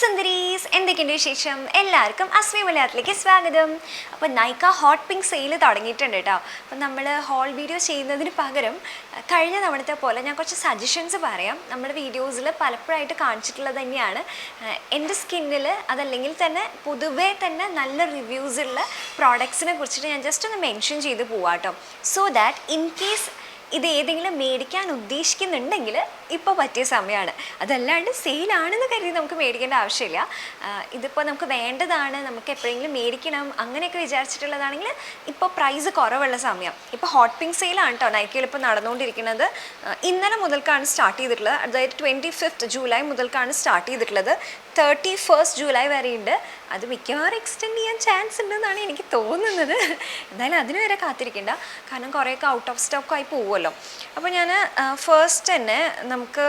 സുന്ദരീസ്, എന്തൊക്കെയുണ്ട് വിശേഷം? എല്ലാവർക്കും അസ്വി മലയാളത്തിലേക്ക് സ്വാഗതം. അപ്പോൾ നൈക്ക ഹോട്ട് പിങ്ക് സെയിൽ തുടങ്ങിയിട്ടുണ്ട് കേട്ടോ. അപ്പോൾ നമ്മൾ ഹോൾ വീഡിയോ ചെയ്യുന്നതിന് പകരം കഴിഞ്ഞ തവണത്തെ പോലെ ഞാൻ കുറച്ച് സജഷൻസ് പറയാം. നമ്മുടെ വീഡിയോസിൽ പലപ്പോഴായിട്ട് കാണിച്ചിട്ടുള്ളത് തന്നെയാണ്. എൻ്റെ സ്കിന്നിൽ അതല്ലെങ്കിൽ തന്നെ പൊതുവേ തന്നെ നല്ല റിവ്യൂസുള്ള പ്രോഡക്ട്സിനെ കുറിച്ചിട്ട് ഞാൻ ജസ്റ്റ് ഒന്ന് മെൻഷൻ ചെയ്ത് പോവാം കേട്ടോ. സോ ദാറ്റ് ഇൻ കേസ് ഇത് ഏതെങ്കിലും മേടിക്കാൻ ഉദ്ദേശിക്കുന്നുണ്ടെങ്കിൽ ഇപ്പോൾ പറ്റിയ സമയമാണ്. അതല്ലാണ്ട് സെയിലാണെന്ന് കരുതി നമുക്ക് മേടിക്കേണ്ട ആവശ്യമില്ല. ഇതിപ്പോൾ നമുക്ക് വേണ്ടതാണ്, നമുക്ക് എപ്പോഴെങ്കിലും മേടിക്കണം അങ്ങനെയൊക്കെ വിചാരിച്ചിട്ടുള്ളതാണെങ്കിൽ ഇപ്പോൾ പ്രൈസ് കുറവുള്ള സമയം. ഇപ്പോൾ ഹോട്ട് പിങ്ക് സെയിലാണ് കേട്ടോ നൈക്കയിൽ ഇപ്പോൾ നടന്നുകൊണ്ടിരിക്കുന്നത്. ഇന്നലെ മുതൽക്കാണ് സ്റ്റാർട്ട് ചെയ്തിട്ടുള്ളത്. അതായത് 25th ജൂലൈ മുതൽക്കാണ് സ്റ്റാർട്ട് ചെയ്തിട്ടുള്ളത്. 31st ജൂലൈ വരെയുണ്ട്. അത് മിക്കവാറും എക്സ്റ്റെൻഡ് ചെയ്യാൻ ചാൻസ് ഉണ്ടെന്നാണ് എനിക്ക് തോന്നുന്നത്. എന്തായാലും അതിന് വരെ കാത്തിരിക്കേണ്ട, കാരണം കുറേയൊക്കെ ഔട്ട് ഓഫ് സ്റ്റോക്കായി പോവുമല്ലോ. അപ്പോൾ ഞാൻ ഫസ്റ്റ് തന്നെ നമുക്ക്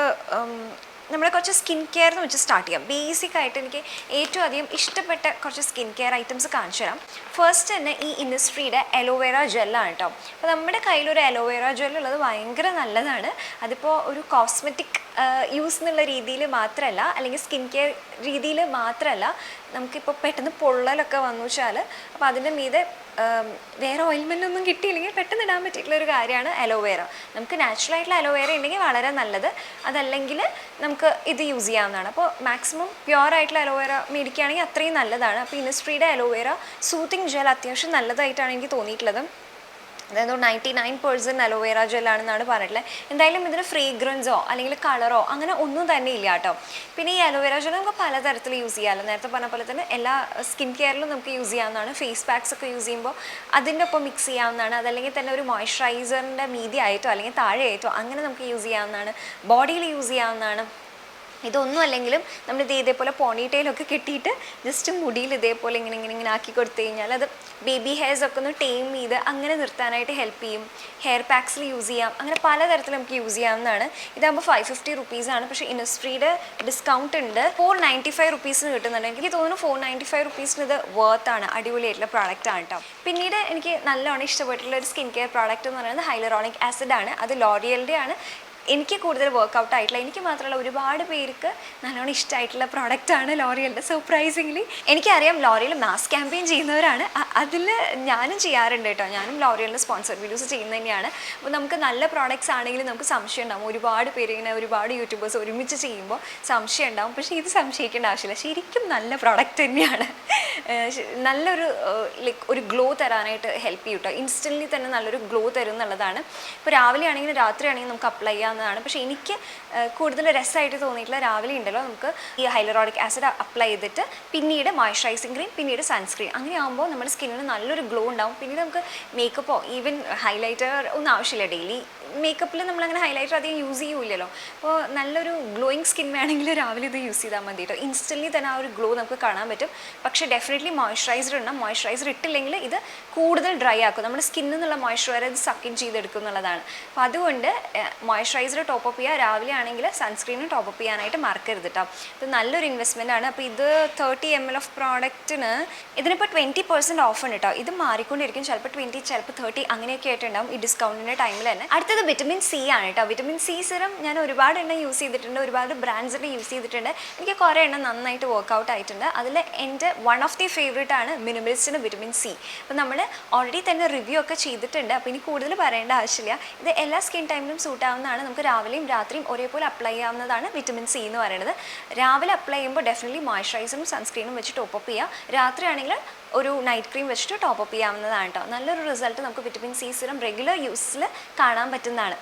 നമ്മളെ കുറച്ച് സ്കിൻ കെയർ എന്ന് വെച്ച് സ്റ്റാർട്ട് ചെയ്യാം. ബേസിക്കായിട്ട് എനിക്ക് ഏറ്റവും അധികം ഇഷ്ടപ്പെട്ട കുറച്ച് സ്കിൻ കെയർ ഐറ്റംസ് കാണിച്ചു തരാം. ഫസ്റ്റ് തന്നെ ഈ ഇന്നിസ്ഫ്രീയുടെ അലോവേറ ജെല്ലാണ് കേട്ടോ. അപ്പോൾ നമ്മുടെ കയ്യിലൊരു അലോവേറ ജെല്ലുള്ളത് ഭയങ്കര നല്ലതാണ്. അതിപ്പോൾ ഒരു കോസ്മെറ്റിക് യൂസ് എന്നുള്ള രീതിയിൽ മാത്രമല്ല, അല്ലെങ്കിൽ സ്കിൻ കെയർ രീതിയിൽ മാത്രമല്ല, നമുക്കിപ്പോൾ പെട്ടെന്ന് പൊള്ളലൊക്കെ വന്നു വെച്ചാൽ അപ്പോൾ അതിൻ്റെ മീതെ വേറെ ഓയിൽമെൻ്റൊന്നും കിട്ടിയില്ലെങ്കിൽ പെട്ടെന്ന് ഇടാൻ പറ്റിയിട്ടുള്ള ഒരു കാര്യമാണ് അലോവേറ. നമുക്ക് നാച്ചുറലായിട്ടുള്ള അലോവേറ ഉണ്ടെങ്കിൽ വളരെ നല്ലത്. അതല്ലെങ്കിൽ നമുക്ക് ഇത് യൂസ് ചെയ്യാവുന്നതാണ്. അപ്പോൾ മാക്സിമം പ്യുവറായിട്ടുള്ള അലോവേറ മേടിക്കുകയാണെങ്കിൽ അത്രയും നല്ലതാണ്. അപ്പോൾ ഇന്നിസ്ഫ്രീയുടെ അലോവേറ സൂത്തിങ് ജെൽ അത്യാവശ്യം നല്ലതായിട്ടാണ് എനിക്ക് തോന്നിയിട്ടുള്ളത്. അതായത് 99% അലോവേറ ജെല്ലാണെന്നാണ് പറഞ്ഞിട്ടുള്ളത്. എന്തായാലും ഇതിന് ഫ്രേഗ്രൻസോ അല്ലെങ്കിൽ കളറോ അങ്ങനെ ഒന്നും തന്നെ ഇല്ല കേട്ടോ. പിന്നെ ഈ അലോവേറ ജെൽ നമുക്ക് പലതരത്തിൽ യൂസ് ചെയ്യാമല്ലോ. നേരത്തെ പറഞ്ഞ പോലെ തന്നെ എല്ലാ സ്കിൻ കെയറിലും നമുക്ക് യൂസ് ചെയ്യാവുന്നതാണ്. ഫേസ് പാക്സ് ഒക്കെ യൂസ് ചെയ്യുമ്പോൾ അതിൻ്റെ ഒപ്പം മിക്സ് ചെയ്യാവുന്നതാണ്. അതല്ലെങ്കിൽ തന്നെ ഒരു മോയ്സ്ചറൈസറിൻ്റെ മീതി ആയിട്ടോ അല്ലെങ്കിൽ താഴെ ആയിട്ടോ അങ്ങനെ നമുക്ക് യൂസ് ചെയ്യാവുന്നതാണ്. ബോഡിയിൽ യൂസ് ചെയ്യാവുന്നതാണ്. ഇതൊന്നും അല്ലെങ്കിലും നമ്മളിത് ഇതേപോലെ പോണിറ്റെയിലൊക്കെ കെട്ടിയിട്ട് ജസ്റ്റ് മുടിയിൽ ഇതേപോലെ ഇങ്ങനെ ആക്കി കൊടുത്തു കഴിഞ്ഞാൽ അത് ബേബി ഹെയർസൊക്കെ ഒന്ന് ടൈം ചെയ്ത് അങ്ങനെ നിർത്താനായിട്ട് ഹെൽപ്പ് ചെയ്യും. ഹെയർ പാക്സിൽ യൂസ് ചെയ്യാം. അങ്ങനെ പലതരത്തിൽ നമുക്ക് യൂസ് ചെയ്യാവുന്നതാണ്. ഇതാകുമ്പോൾ 550 റുപ്പീസാണ്. പക്ഷേ ഇന്നിസ്ഫ്രീയുടെ ഡിസ്കൗണ്ട് ഉണ്ട്. 495 റുപ്പീസിന് കിട്ടുന്നുണ്ട്. എനിക്ക് തോന്നുന്നു 495 റുപ്പീസിന് ഇത് വർത്താണ്. അടിപൊളിയായിട്ടുള്ള പ്രോഡക്റ്റാണ് കേട്ടോ. പിന്നീട് എനിക്ക് നല്ലോണം ഇഷ്ടപ്പെട്ടിട്ടുള്ള ഒരു സ്കിൻ കെയർ പ്രോഡക്റ്റ് എന്ന് പറയുന്നത് ഹൈലറോണിക് ആസിഡാണ്. അത് ലോറിയലിൻ്റെ ആണ്. എനിക്ക് കൂടുതൽ വർക്കൗട്ട് ആയിട്ടുള്ള, എനിക്ക് മാത്രമല്ല ഒരുപാട് പേർക്ക് നല്ലോണം ഇഷ്ടമായിട്ടുള്ള പ്രോഡക്റ്റാണ് ലോറിയലിൻ്റെ. സർപ്രൈസിംഗ്ലി എനിക്കറിയാം ലോറിയൽ മാസ് ക്യാമ്പയിൻ ചെയ്യുന്നവരാണ്. അതിൽ ഞാനും ചെയ്യാറുണ്ട് കേട്ടോ. ഞാനും ലോറിയലിൻ്റെ സ്പോൺസർ വീഡിയോസ് ചെയ്യുന്നത് തന്നെയാണ്. അപ്പോൾ നമുക്ക് നല്ല പ്രോഡക്റ്റ്സ് ആണെങ്കിൽ നമുക്ക് സംശയം ഉണ്ടാവും. ഒരുപാട് പേര് ഇങ്ങനെ ഒരുപാട് യൂട്യൂബേഴ്സ് ഒരുമിച്ച് ചെയ്യുമ്പോൾ സംശയം ഉണ്ടാവും. പക്ഷേ ഇത് സംശയിക്കേണ്ട ആവശ്യമില്ല. ശരിക്കും നല്ല പ്രോഡക്റ്റ് തന്നെയാണ്. നല്ലൊരു ഒരു ഗ്ലോ തരാനായിട്ട് ഹെൽപ്പ് ചെയ്യും കേട്ടോ. ഇൻസ്റ്റൻ്റ്ലി തന്നെ നല്ലൊരു ഗ്ലോ തരും എന്നുള്ളതാണ്. ഇപ്പോൾ രാവിലെ ആണെങ്കിലും രാത്രി ആണെങ്കിലും നമുക്ക് അപ്ലൈ ചെയ്യാം. പക്ഷേ എനിക്ക് കൂടുതൽ രസമായിട്ട് തോന്നിയിട്ടുള്ള രാവിലെ ഉണ്ടല്ലോ നമുക്ക് ഈ ഹൈലറോണിക് ആസിഡ് അപ്ലൈ ചെയ്തിട്ട് പിന്നീട് മോയ്സ്ചറൈസിങ് ക്രീം പിന്നീട് സൺസ്ക്രീൻ അങ്ങനെ ആകുമ്പോൾ നമ്മുടെ സ്കിന്നിന് നല്ലൊരു ഗ്ലോ ഉണ്ടാവും. പിന്നീട് നമുക്ക് മേക്കപ്പോ ഈവൻ ഹൈലൈറ്റർ ഒന്നും ആവശ്യമില്ല. ഡെയിലി മേക്കപ്പിൽ നമ്മളങ്ങനെ ഹൈലൈറ്റർ അധികം യൂസ് ചെയ്യൂലല്ലോ. അപ്പോൾ നല്ലൊരു ഗ്ലോയിങ് സ്കിൻ വേണമെങ്കിൽ രാവിലെ ഇത് യൂസ് ചെയ്താൽ മതി കേട്ടോ. ഇൻസ്റ്റൻ്റ്ലി തന്നെ ആ ഒരു ഗ്ലോ നമുക്ക് കാണാൻ പറ്റും. പക്ഷേ ഡെഫിനറ്റ്ലി മോയ്സ്ചറൈസർ ഇടണം. മോയ്സ്ചറൈസർ ഇട്ടില്ലെങ്കിൽ ഇത് കൂടുതൽ ഡ്രൈ ആക്കും. നമ്മുടെ സ്കിന്നിൽ നിന്നുള്ള മോയ്സ്ചറൈസർ ഇത് സക്കിൻ ചെയ്തെടുക്കും എന്നുള്ളതാണ്. അപ്പോൾ അതുകൊണ്ട് മോയ്സ്ചറൈസർ ടോപ്പപ്പ് ചെയ്യുക. രാവിലെ ആണെങ്കിൽ സൺസ്ക്രീനും ടോപ്പപ്പ് ചെയ്യാനായിട്ട് മറക്കരുത് കേട്ടോ. ഇത് നല്ലൊരു ഇൻവെസ്റ്റ്മെൻ്റ് ആണ്. അപ്പോൾ ഇത് 30 ml ഓഫ് പ്രോഡക്റ്റിന് ഇതിനിപ്പോൾ 20% ഓഫ് ഉണ്ട് കേട്ടോ. ഇത് മാറിക്കൊണ്ടിരിക്കും. ചിലപ്പോൾ 20, ചിലപ്പോൾ 30 അങ്ങനെയൊക്കെ ആയിട്ടുണ്ടാവും ഈ ഡിസ്കൗണ്ടിൻ്റെ ടൈമിൽ തന്നെ. അടുത്തത് വിറ്റമിൻ സി ആണ് കേട്ടോ. വിറ്റമിൻ സി സിറം ഞാൻ ഒരുപാട് എണ്ണം യൂസ് ചെയ്തിട്ടുണ്ട്. ഒരുപാട് ബ്രാൻഡ്സിൻ്റെ യൂസ് ചെയ്തിട്ടുണ്ട്. എനിക്ക് കുറേ എണ്ണം നന്നായിട്ട് വർക്കൗട്ട് ആയിട്ടുണ്ട്. അതിൽ എൻ്റെ വൺ ഓഫ് ദി ഫേവറേറ്റ് ആണ് മിനിമലിസ്റ്റിൻ്റെ വിറ്റമിൻ സി. അപ്പോൾ നമ്മൾ ഓൾറെഡി തന്നെ റിവ്യൂ ഒക്കെ ചെയ്തിട്ടുണ്ട്. അപ്പോൾ ഇനി കൂടുതൽ പറയേണ്ട ആവശ്യമില്ല. ഇത് എല്ലാ സ്കിൻ ടൈമിലും സൂട്ട് ആവുന്നതാണ്. നമുക്ക് രാവിലെയും രാത്രിയും ഒരേപോലെ അപ്ലൈ ചെയ്യാവുന്നതാണ് വിറ്റമിൻ സി എന്ന് പറയുന്നത്. രാവിലെ അപ്ലൈ ചെയ്യുമ്പോൾ ഡെഫിനറ്റ്ലി മോയ്സ്ചറൈസറും സൺസ്ക്രീനും വെച്ച് ടോപ്പപ്പ് ചെയ്യുക. രാത്രി ആണെങ്കിൽ ഒരു നൈറ്റ് ക്രീം വെച്ചിട്ട് ടോപ്പപ്പ് ചെയ്യാവുന്നതാണ് കേട്ടോ. നല്ലൊരു റിസൾട്ട് നമുക്ക് വിറ്റമിൻ സി സിറം റെഗുലർ യൂസിൽ കാണാൻ പറ്റുന്നതാണ്.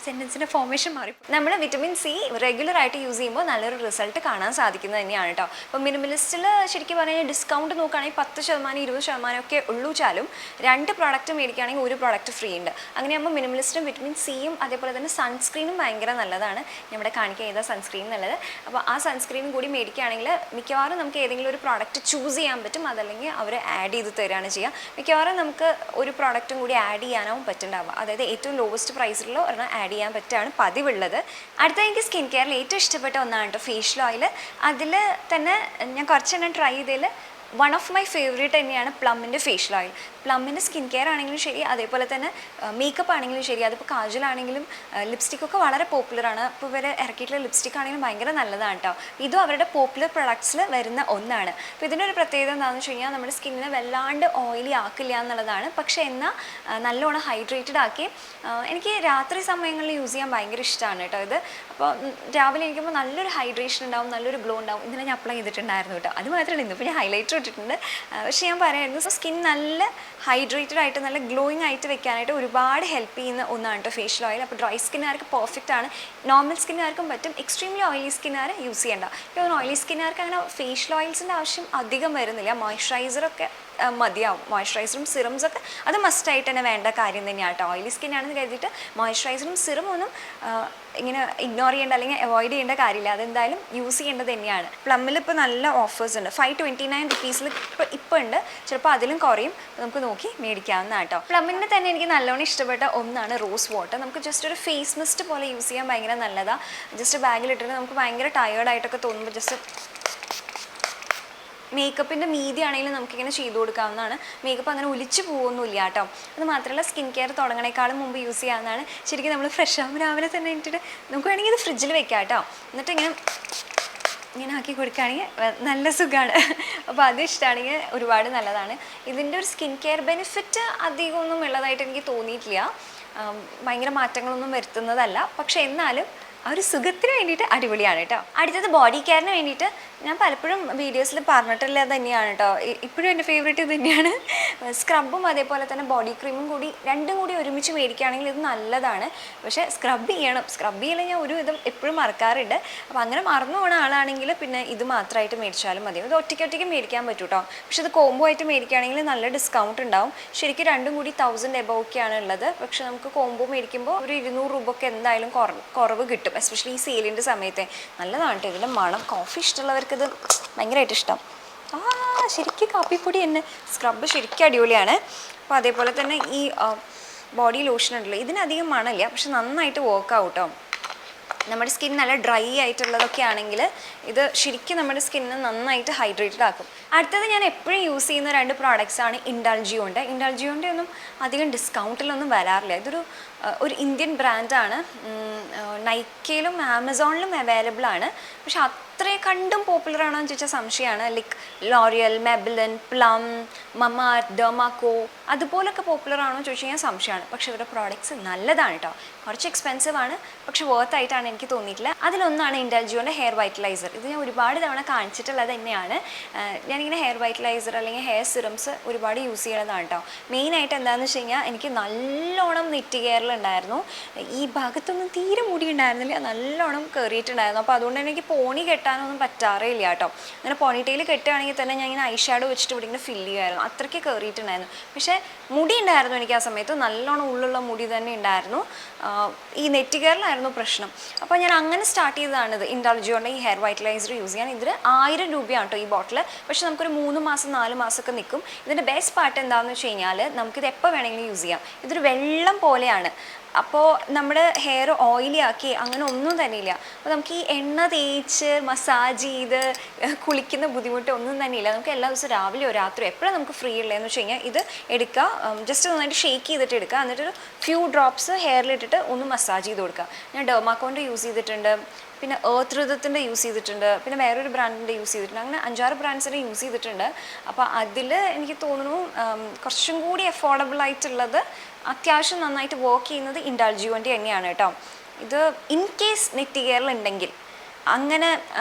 സെൻറ്റൻസിൻ്റെ ഫോർമേഷൻ മാറി. നമ്മൾ വിറ്റമിൻ സി റെഗുലറായിട്ട് യൂസ് ചെയ്യുമ്പോൾ നല്ലൊരു റിസൾട്ട് കാണാൻ സാധിക്കുന്നത് തന്നെയാണ് കേട്ടോ. അപ്പോൾ മിനിമലിസ്റ്റിൽ ശരിക്കും പറഞ്ഞാൽ ഡിസ്കൗണ്ട് നോക്കുകയാണെങ്കിൽ 10%, 20% ഒക്കെ ഉള്ളൂച്ചാലും 2 പ്രോഡക്റ്റ് മേടിക്കുകയാണെങ്കിൽ 1 പ്രോഡക്റ്റ് ഫ്രീ ഉണ്ട്. അങ്ങനെയാകുമ്പോൾ മിനിമലിസ്റ്റും വിറ്റമിൻ സിയും അതേപോലെ തന്നെ സൺസ്ക്രീനും ഭയങ്കര നല്ലതാണ്. നമ്മുടെ കാണിക്കാൻ ചെയ്ത സൺസ്ക്രീൻ എന്നുള്ളത്. അപ്പോൾ ആ സൺസ്ക്രീനും കൂടി മേടിക്കുകയാണെങ്കിൽ മിക്കവാറും നമുക്ക് ഏതെങ്കിലും ഒരു പ്രോഡക്റ്റ് ചൂസ് ചെയ്യാൻ പറ്റും. അതല്ലെങ്കിൽ അവർ ആഡ് ചെയ്ത് തരികയാണ് ചെയ്യുക. മിക്കവാറും നമുക്ക് ഒരു പ്രോഡക്റ്റും കൂടി ആഡ് ചെയ്യാനാവും പറ്റുന്നുണ്ടാവുക. അതായത് ഏറ്റവും ലോവസ്റ്റ് പ്രൈസിലുള്ള ഒരെണ്ണം ആഡ് ചെയ്യാൻ പറ്റുകയാണ് പതിവുള്ളത്. അടുത്ത എനിക്ക് സ്കിൻ കെയറിൽ ഏറ്റവും ഇഷ്ടപ്പെട്ട ഒന്നാണ് കേട്ടോ ഫേഷ്യൽ ഓയിൽ. അതിൽ തന്നെ ഞാൻ കുറച്ചെണ്ണം ട്രൈ ചെയ്തതിൽ വൺ ഓഫ് മൈ ഫേവറേറ്റ് തന്നെയാണ് പ്ലമ്മിൻ്റെ ഫേഷ്യൽ ഓയിൽ. പ്ലമ്മിൻ്റെ സ്കിൻ കെയർ ആണെങ്കിലും ശരി, അതേപോലെ തന്നെ മേക്കപ്പ് ആണെങ്കിലും ശരി, അതിപ്പോൾ കാജലാണെങ്കിലും ലിപ്സ്റ്റിക്കൊക്കെ വളരെ പോപ്പുലറാണ്. ഇപ്പോൾ ഇവർ ഇറക്കിയിട്ടുള്ള ലിപ്സ്റ്റിക് ആണെങ്കിലും ഭയങ്കര നല്ലതാണ് കേട്ടോ. ഇതും അവരുടെ പോപ്പുലർ പ്രൊഡക്ട്സിൽ വരുന്ന ഒന്നാണ്. അപ്പോൾ ഇതിൻ്റെ ഒരു പ്രത്യേകത എന്താണെന്ന് വെച്ച് കഴിഞ്ഞാൽ നമ്മുടെ സ്കിന്നിനെ വല്ലാണ്ട് ഓയിലി ആക്കില്ല എന്നുള്ളതാണ്. പക്ഷേ എന്നാൽ നല്ലോണം ഹൈഡ്രേറ്റഡ് ആക്കി എനിക്ക് രാത്രി സമയങ്ങളിൽ യൂസ് ചെയ്യാൻ ഭയങ്കര ഇഷ്ടമാണ് കേട്ടോ ഇത്. അപ്പോൾ രാവിലെ ഇരിക്കുമ്പോൾ നല്ലൊരു ഹൈഡ്രേഷൻ ഉണ്ടാവും, നല്ലൊരു ഗ്ലോ ഉണ്ടാവും. ഇന്നലെ ഞാൻ അപ്ലൈ ചെയ്തിട്ടുണ്ടായിരുന്നു കേട്ടോ. അത് മാത്രമല്ല ഇന്നിപ്പോൾ ഞാൻ ഹൈലൈറ്റർ ഇട്ടിട്ടുണ്ട്. പക്ഷേ ഞാൻ പറയായിരുന്നു, സോ സ്കിൻ നല്ല ഹൈഡ്രേറ്റഡ് ആയിട്ട് നല്ല ഗ്ലോയിങ് ആയിട്ട് വെക്കാനായിട്ട് ഒരുപാട് ഹെൽപ്പ് ചെയ്യുന്ന ഒന്നാണ് കേട്ടോ ഫേഷ്യൽ ഓയിൽ. അപ്പോൾ ഡ്രൈ സ്കിന്നുകാർക്ക് പെർഫെക്റ്റ് ആണ്. നോർമൽ സ്കിന്നുകാർക്കും പറ്റും. എക്സ്ട്രീംലി ഓയിലി സ്കിന്നുകാർ യൂസ് ചെയ്യേണ്ട. ഇപ്പോൾ ഓയിലി സ്കിന്നുകാർക്ക് അങ്ങനെ ഫേഷ്യൽ ഓയിൽസിൻ്റെ ആവശ്യം അധികം വരുന്നില്ല. മോയ്സ്ചറൈസറൊക്കെ മതിയാവും. മോയ്സ്ചറൈസറും സിറംസൊക്കെ അത് മസ്റ്റായിട്ട് തന്നെ വേണ്ട കാര്യം തന്നെയാണ് കേട്ടോ. ഓയിലി സ്കിന്നാണെന്ന് കരുതിയിട്ട് മോയ്സ്ചറൈസറും സിറം ഒന്നും ഇങ്ങനെ ഇഗ്നോർ ചെയ്യേണ്ട അല്ലെങ്കിൽ അവോയ്ഡ് ചെയ്യേണ്ട കാര്യമില്ല. അതെന്തായാലും യൂസ് ചെയ്യേണ്ടത് തന്നെയാണ്. പ്ലമ്മിൽ ഇപ്പോൾ നല്ല ഓഫേഴ്സ് ഉണ്ട്. 529 റുപ്പീസിൽ ഇപ്പോൾ ഉണ്ട്. ചിലപ്പോൾ അതിലും കുറയും. നമുക്ക് നോക്കി മേടിക്കാവുന്നതാണ് കേട്ടോ. പ്ലമ്മിൻ്റെ തന്നെ എനിക്ക് നല്ലോണം ഇഷ്ടപ്പെട്ട ഒന്നാണ് റോസ് വാട്ടർ. നമുക്ക് ജസ്റ്റ് ഒരു ഫേസ് മിസ്റ്റ് പോലെ യൂസ് ചെയ്യാൻ ഭയങ്കര നല്ലതാണ്. ജസ്റ്റ് ബാഗിലിട്ടിട്ട് നമുക്ക് ഭയങ്കര ടയേർഡായിട്ടൊക്കെ തോന്നുമ്പോൾ ജസ്റ്റ് മേക്കപ്പിൻ്റെ മീതി ആണെങ്കിലും നമുക്കിങ്ങനെ ചെയ്ത് കൊടുക്കാവുന്നതാണ്. മേക്കപ്പ് അങ്ങനെ ഒലിച്ച് പോകുന്നില്ല കേട്ടോ. അത് മാത്രമല്ല സ്കിൻ കെയർ തുടങ്ങണേക്കാളും മുമ്പ് യൂസ് ചെയ്യാവുന്നതാണ്. ശരിക്കും നമ്മൾ ഫ്രഷ് ആകുമ്പോൾ രാവിലെ തന്നെ ഇട്ടിട്ട് നമുക്ക് വേണമെങ്കിൽ ഇത് ഫ്രിഡ്ജിൽ വെക്കാം കേട്ടോ. എന്നിട്ട് ഇങ്ങനെ ആക്കി കൊടുക്കുകയാണെങ്കിൽ നല്ല സുഖമാണ്. അപ്പോൾ അത് ഇഷ്ടമാണെങ്കിൽ ഒരുപാട് നല്ലതാണ്. ഇതിൻ്റെ ഒരു സ്കിൻ കെയർ ബെനിഫിറ്റ് അധികമൊന്നും ഉള്ളതായിട്ട് എനിക്ക് തോന്നിയിട്ടില്ല. ഭയങ്കര മാറ്റങ്ങളൊന്നും വരുത്തുന്നതല്ല. പക്ഷെ എന്നാലും ആ ഒരു സുഖത്തിന് വേണ്ടിയിട്ട് അടിപൊളിയാണ് കേട്ടോ. അടുത്തത് ബോഡി കെയറിന് വേണ്ടിയിട്ട് ഞാൻ പലപ്പോഴും വീഡിയോസിൽ പറഞ്ഞിട്ടില്ല തന്നെയാണ് കേട്ടോ. ഇപ്പോഴും എൻ്റെ ഫേവറേറ്റ് ഇത് തന്നെയാണ്. സ്ക്രബും അതേപോലെ തന്നെ ബോഡി ക്രീമും കൂടി രണ്ടും കൂടി ഒരുമിച്ച് മേടിക്കുകയാണെങ്കിൽ ഇത് നല്ലതാണ്. പക്ഷേ സ്ക്രബ് ചെയ്യണം. സ്ക്രബ് ചെയ്യൽ ഞാൻ ഒരു വിധം എപ്പോഴും മറക്കാറുണ്ട്. അപ്പോൾ അങ്ങനെ മറന്നു പോകുന്ന ആളാണെങ്കിൽ പിന്നെ ഇത് മാത്രമായിട്ട് മേടിച്ചാലും മതി. ഇത് ഒറ്റയ്ക്ക് മേടിക്കാൻ പറ്റും കേട്ടോ. പക്ഷെ ഇത് കോംബോ ആയിട്ട് മേടിക്കുകയാണെങ്കിൽ നല്ല ഡിസ്കൗണ്ട് ഉണ്ടാവും. ശരിക്കും രണ്ടും കൂടി 1000 എബോവൊക്കെയാണ് ഉള്ളത്. പക്ഷെ നമുക്ക് കോംബോ മേടിക്കുമ്പോൾ ഒരു 200 രൂപയ്ക്ക് എന്തായാലും കുറവ് കിട്ടും. എസ്പെഷ്യലി ഈ സെയിലിൻ്റെ സമയത്ത് നല്ലതാണ് കേട്ടോ. ഇതിൻ്റെ മണം കോഫി ഇഷ്ടമുള്ളവർക്കിത് ഭയങ്കരമായിട്ട് ഇഷ്ടം. ശരിക്കും കാപ്പിപ്പൊടി തന്നെ. സ്ക്രബ് ശരിക്കും അടിപൊളിയാണ്. അപ്പോൾ അതേപോലെ തന്നെ ഈ ബോഡി ലോഷൻ ഉണ്ടല്ലോ, ഇതിനധികം മണമില്ല, പക്ഷെ നന്നായിട്ട് വർക്ക് ആവും കേട്ടോ. നമ്മുടെ സ്കിൻ നല്ല ഡ്രൈ ആയിട്ടുള്ളതൊക്കെ ആണെങ്കിൽ ഇത് ശരിക്കും നമ്മുടെ സ്കിന്നിനെ നന്നായിട്ട് ഹൈഡ്രേറ്റഡ് ആക്കും. അടുത്തത് ഞാൻ എപ്പോഴും യൂസ് ചെയ്യുന്ന 2 പ്രോഡക്റ്റ്സാണ് ഇൻഡൾജിയോൻ്റെ. ഇൻഡൾജിയോൻ്റെ ഒന്നും അധികം ഡിസ്കൗണ്ടിലൊന്നും വരാറില്ല. ഇതൊരു ഇന്ത്യൻ ബ്രാൻഡാണ്. നൈക്കയിലും ആമസോണിലും അവൈലബിൾ ആണ്. പക്ഷെ അത്രയും കണ്ടും പോപ്പുലർ ആണോ എന്ന് ചോദിച്ചാൽ സംശയമാണ്. Like L'Oreal, Maybelline, Plum, Mamaearth, Derma Co അതുപോലൊക്കെ പോപ്പുലർ ആണോ എന്ന് ചോദിച്ചു കഴിഞ്ഞാൽ സംശയമാണ്. പക്ഷെ ഇവരുടെ പ്രോഡക്റ്റ്സ് നല്ലതാണ് കേട്ടോ. കുറച്ച് എക്സ്പെൻസീവ് ആണ്, പക്ഷെ വർത്ത് ആയിട്ടാണ് എനിക്ക് തോന്നിയിട്ടില്ല. അതിലൊന്നാണ് ഇൻഡൾജിയോൻ്റെ ഹെയർ വൈറ്റലൈസർ. ഇത് ഞാൻ ഒരുപാട് തവണ കാണിച്ചിട്ടുള്ളത് തന്നെയാണ്. ഞാനിങ്ങനെ ഹെയർ വൈറ്റലൈസർ അല്ലെങ്കിൽ ഹെയർ സിറംസ് ഒരുപാട് യൂസ് ചെയ്യണതാണ് കേട്ടോ. മെയിനായിട്ട് എന്താണെന്ന് വെച്ച് കഴിഞ്ഞാൽ എനിക്ക് നല്ലോണം നെറ്റ് കെയറിലുണ്ടായിരുന്നു. ഈ ഭാഗത്തൊന്നും തീരെ മുടി ഉണ്ടായിരുന്നില്ല, നല്ലോണം കയറിയിട്ടുണ്ടായിരുന്നു. അപ്പോൾ അതുകൊണ്ട് തന്നെ എനിക്ക് പോണി കെട്ടാനൊന്നും പറ്റാറേ ഇല്ല കേട്ടോ. അങ്ങനെ പോണിറ്റെയിൽ കെട്ടുകയാണെങ്കിൽ തന്നെ ഞാൻ ഇങ്ങനെ ഐ ഷാഡോ വെച്ചിട്ട് ഇവിടെ ഇങ്ങനെ ഫില്ല് ചെയ്യുമായിരുന്നു. അത്രയ്ക്ക് കയറിയിട്ടുണ്ടായിരുന്നു. പക്ഷേ മുടി ഉണ്ടായിരുന്നു എനിക്ക് ആ സമയത്ത്, നല്ലോണം ഉള്ളുള്ള മുടി തന്നെ ഉണ്ടായിരുന്നു. ഈ നെറ്റ് കെയറിലായിരുന്നു പ്രശ്നം. അപ്പോൾ ഞാൻ അങ്ങനെ സ്റ്റാർട്ട് ചെയ്തതാണിത്, ഇൻഡൾജിയോൻ്റെ ഈ ഹെയർ വൈറ്റലൈസർ യൂസ് ചെയ്യാൻ. ഇതിന് 1000 രൂപയാണ് കേട്ടോ ഈ ബോട്ടിൽ. പക്ഷേ നമുക്കൊരു 3 മാസം 4 മാസമൊക്കെ നിൽക്കും. ഇതിൻ്റെ ബെസ്റ്റ് പാർട്ട് എന്താണെന്ന് വെച്ച് കഴിഞ്ഞാൽ നമുക്കിത് എപ്പോൾ വേണമെങ്കിലും യൂസ് ചെയ്യാം. ഇതൊരു വെള്ളം പോലെയാണ്. അപ്പോൾ നമ്മുടെ ഹെയർ ഓയിലി ആക്കി അങ്ങനെ ഒന്നും തന്നെ ഇല്ല. അപ്പോൾ നമുക്ക് ഈ എണ്ണ തേച്ച് മസാജ് ചെയ്ത് കുളിക്കുന്ന ബുദ്ധിമുട്ട് ഒന്നും തന്നെ ഇല്ല. നമുക്ക് എല്ലാ ദിവസവും രാവിലെയോ രാത്രിയോ എപ്പോഴും നമുക്ക് ഫ്രീ ഉള്ളതെന്ന് വെച്ച് കഴിഞ്ഞാൽ ഇത് എടുക്കുക, ജസ്റ്റ് നന്നായിട്ട് ഷേക്ക് ചെയ്തിട്ട് എടുക്കുക. എന്നിട്ടൊരു ഫ്യൂ ഡ്രോപ്സ് ഹെയറിലിട്ടിട്ട് ഒന്ന് മസാജ് ചെയ്ത് കൊടുക്കുക. ഞാൻ ഡെർമാക്കോൻ്റെ യൂസ് ചെയ്തിട്ടുണ്ട്, പിന്നെ എർത്ത് ഋതത്തിൻ്റെ യൂസ് ചെയ്തിട്ടുണ്ട്, പിന്നെ വേറൊരു ബ്രാൻഡിൻ്റെ യൂസ് ചെയ്തിട്ടുണ്ട്. അങ്ങനെ 5-6 ബ്രാൻഡ്സിൻ്റെ യൂസ് ചെയ്തിട്ടുണ്ട്. അപ്പോൾ അതിൽ എനിക്ക് തോന്നുന്നു കുറച്ചും കൂടി അഫോർഡബിൾ ആയിട്ടുള്ളത്, അത്യാവശ്യം നന്നായിട്ട് വർക്ക് ചെയ്യുന്നത് ഇൻഡൾജിയോൻ്റെ തന്നെയാണ് കേട്ടോ. ഇത് ഇൻ കേസ് നെറ്റ് കെയറിൽ ഉണ്ടെങ്കിൽ, അങ്ങനെ